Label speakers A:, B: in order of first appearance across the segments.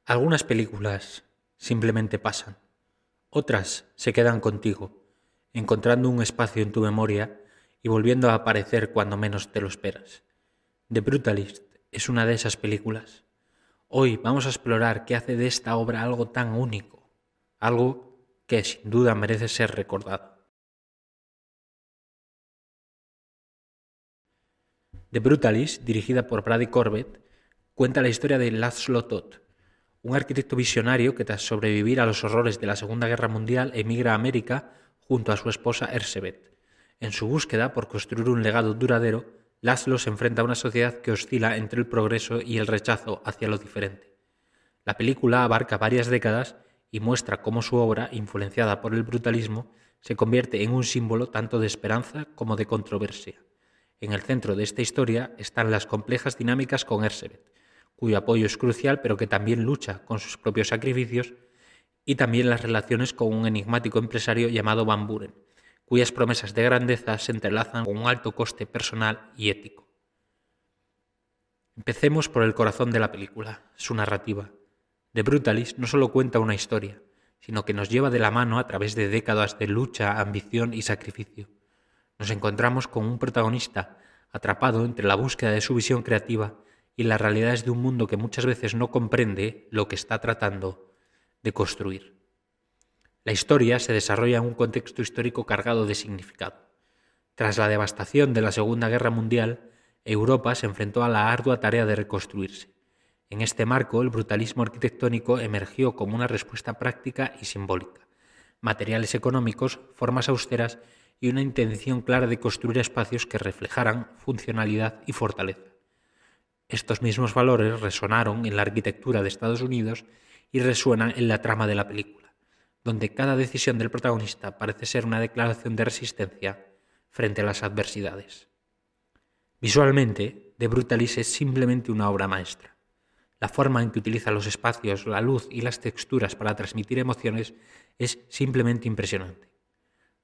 A: Algunas películas simplemente pasan, otras se quedan contigo, encontrando un espacio en tu memoria y volviendo a aparecer cuando menos te lo esperas. The Brutalist es una de esas películas. Hoy vamos a explorar qué hace de esta obra algo tan único, algo que sin duda merece ser recordado. The Brutalist, dirigida por Brady Corbett, cuenta la historia de Laszlo Toth, un arquitecto visionario que tras sobrevivir a los horrores de la Segunda Guerra Mundial emigra a América junto a su esposa Erzsébet. En su búsqueda por construir un legado duradero, Laszlo se enfrenta a una sociedad que oscila entre el progreso y el rechazo hacia lo diferente. La película abarca varias décadas y muestra cómo su obra, influenciada por el brutalismo, se convierte en un símbolo tanto de esperanza como de controversia. En el centro de esta historia están las complejas dinámicas con Erzsébet, cuyo apoyo es crucial pero que también lucha con sus propios sacrificios, y también las relaciones con un enigmático empresario llamado Van Buren, cuyas promesas de grandeza se entrelazan con un alto coste personal y ético. Empecemos por el corazón de la película, su narrativa. The Brutalist no solo cuenta una historia, sino que nos lleva de la mano a través de décadas de lucha, ambición y sacrificio. Nos encontramos con un protagonista atrapado entre la búsqueda de su visión creativa y las realidades de un mundo que muchas veces no comprende lo que está tratando de construir. La historia se desarrolla en un contexto histórico cargado de significado. Tras la devastación de la Segunda Guerra Mundial, Europa se enfrentó a la ardua tarea de reconstruirse. En este marco, el brutalismo arquitectónico emergió como una respuesta práctica y simbólica. Materiales económicos, formas austeras y una intención clara de construir espacios que reflejaran funcionalidad y fortaleza. Estos mismos valores resonaron en la arquitectura de Estados Unidos y resuenan en la trama de la película, donde cada decisión del protagonista parece ser una declaración de resistencia frente a las adversidades. Visualmente, The Brutalist es simplemente una obra maestra. La forma en que utiliza los espacios, la luz y las texturas para transmitir emociones es simplemente impresionante.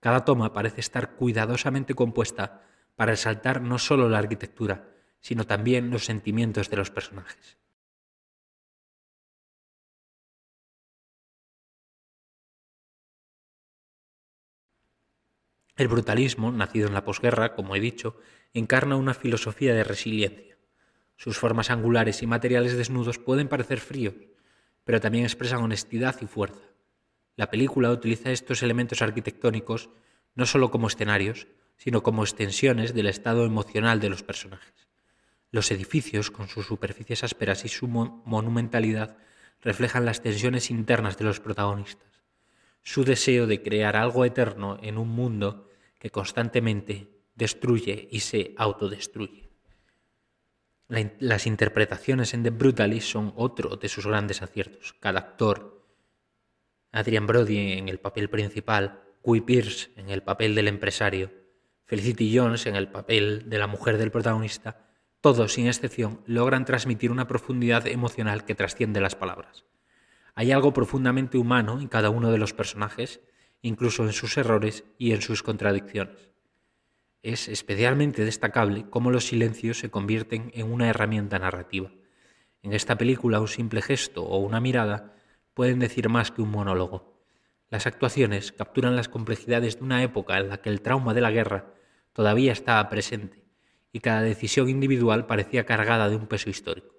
A: Cada toma parece estar cuidadosamente compuesta para resaltar no solo la arquitectura, sino también los sentimientos de los personajes. El brutalismo, nacido en la posguerra, como he dicho, encarna una filosofía de resiliencia. Sus formas angulares y materiales desnudos pueden parecer fríos, pero también expresan honestidad y fuerza. La película utiliza estos elementos arquitectónicos no solo como escenarios, sino como extensiones del estado emocional de los personajes. Los edificios, con sus superficies ásperas y su monumentalidad, reflejan las tensiones internas de los protagonistas, su deseo de crear algo eterno en un mundo que constantemente destruye y se autodestruye. Las interpretaciones en The Brutalist son otro de sus grandes aciertos. Cada actor, Adrien Brody en el papel principal, Guy Pearce en el papel del empresario, Felicity Jones en el papel de la mujer del protagonista, todos, sin excepción, logran transmitir una profundidad emocional que trasciende las palabras. Hay algo profundamente humano en cada uno de los personajes, incluso en sus errores y en sus contradicciones. Es especialmente destacable cómo los silencios se convierten en una herramienta narrativa. En esta película, un simple gesto o una mirada pueden decir más que un monólogo. Las actuaciones capturan las complejidades de una época en la que el trauma de la guerra todavía estaba presente y cada decisión individual parecía cargada de un peso histórico.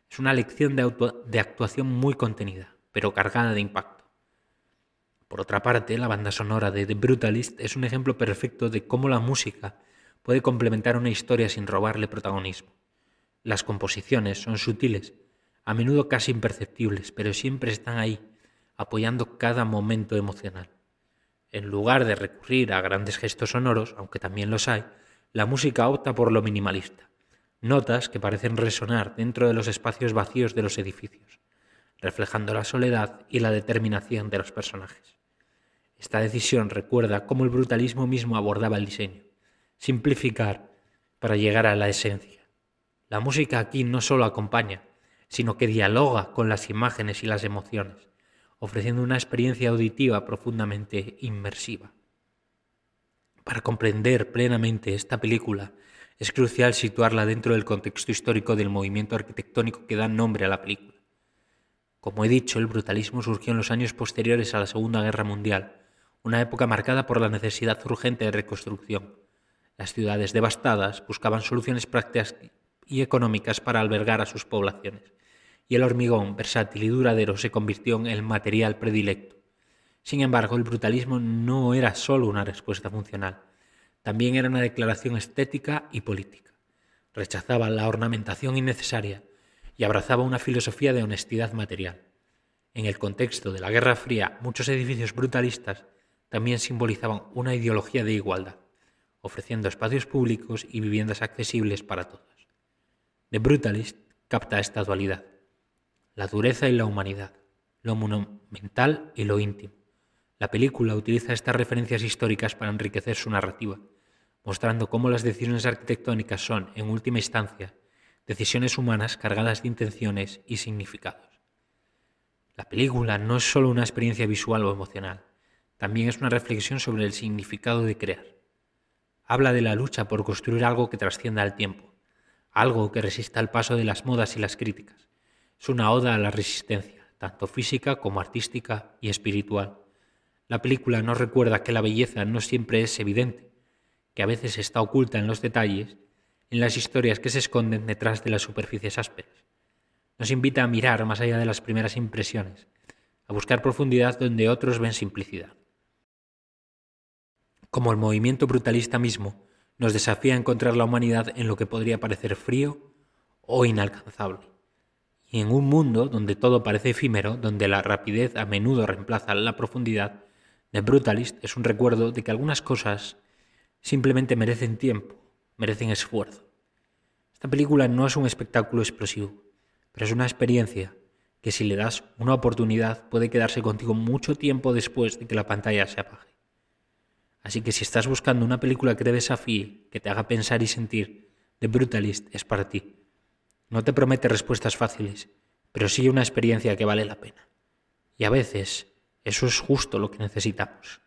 A: Es una lección de actuación muy contenida, pero cargada de impacto. Por otra parte, la banda sonora de The Brutalist es un ejemplo perfecto de cómo la música puede complementar una historia sin robarle protagonismo. Las composiciones son sutiles, a menudo casi imperceptibles, pero siempre están ahí, apoyando cada momento emocional. En lugar de recurrir a grandes gestos sonoros, aunque también los hay, la música opta por lo minimalista. Notas que parecen resonar dentro de los espacios vacíos de los edificios, reflejando la soledad y la determinación de los personajes. Esta decisión recuerda cómo el brutalismo mismo abordaba el diseño, simplificar para llegar a la esencia. La música aquí no solo acompaña, sino que dialoga con las imágenes y las emociones, ofreciendo una experiencia auditiva profundamente inmersiva. Para comprender plenamente esta película, es crucial situarla dentro del contexto histórico del movimiento arquitectónico que da nombre a la película. Como he dicho, el brutalismo surgió en los años posteriores a la Segunda Guerra Mundial, una época marcada por la necesidad urgente de reconstrucción. Las ciudades devastadas buscaban soluciones prácticas y económicas para albergar a sus poblaciones, y el hormigón, versátil y duradero, se convirtió en el material predilecto. Sin embargo, el brutalismo no era solo una respuesta funcional, también era una declaración estética y política. Rechazaba la ornamentación innecesaria y abrazaba una filosofía de honestidad material. En el contexto de la Guerra Fría, muchos edificios brutalistas también simbolizaban una ideología de igualdad, ofreciendo espacios públicos y viviendas accesibles para todos. The Brutalist capta esta dualidad, la dureza y la humanidad, lo monumental y lo íntimo. La película utiliza estas referencias históricas para enriquecer su narrativa, mostrando cómo las decisiones arquitectónicas son, en última instancia, decisiones humanas cargadas de intenciones y significados. La película no es solo una experiencia visual o emocional, también es una reflexión sobre el significado de crear. Habla de la lucha por construir algo que trascienda al tiempo, algo que resista al paso de las modas y las críticas. Es una oda a la resistencia, tanto física como artística y espiritual. La película nos recuerda que la belleza no siempre es evidente, que a veces está oculta en los detalles, en las historias que se esconden detrás de las superficies ásperas. Nos invita a mirar más allá de las primeras impresiones, a buscar profundidad donde otros ven simplicidad. Como el movimiento brutalista mismo, nos desafía a encontrar la humanidad en lo que podría parecer frío o inalcanzable. Y en un mundo donde todo parece efímero, donde la rapidez a menudo reemplaza la profundidad, The Brutalist es un recuerdo de que algunas cosas simplemente merecen tiempo, merecen esfuerzo. Esta película no es un espectáculo explosivo, pero es una experiencia que si le das una oportunidad puede quedarse contigo mucho tiempo después de que la pantalla se apague. Así que si estás buscando una película que te desafíe, que te haga pensar y sentir, The Brutalist es para ti. No te promete respuestas fáciles, pero sí una experiencia que vale la pena. Y a veces eso es justo lo que necesitamos.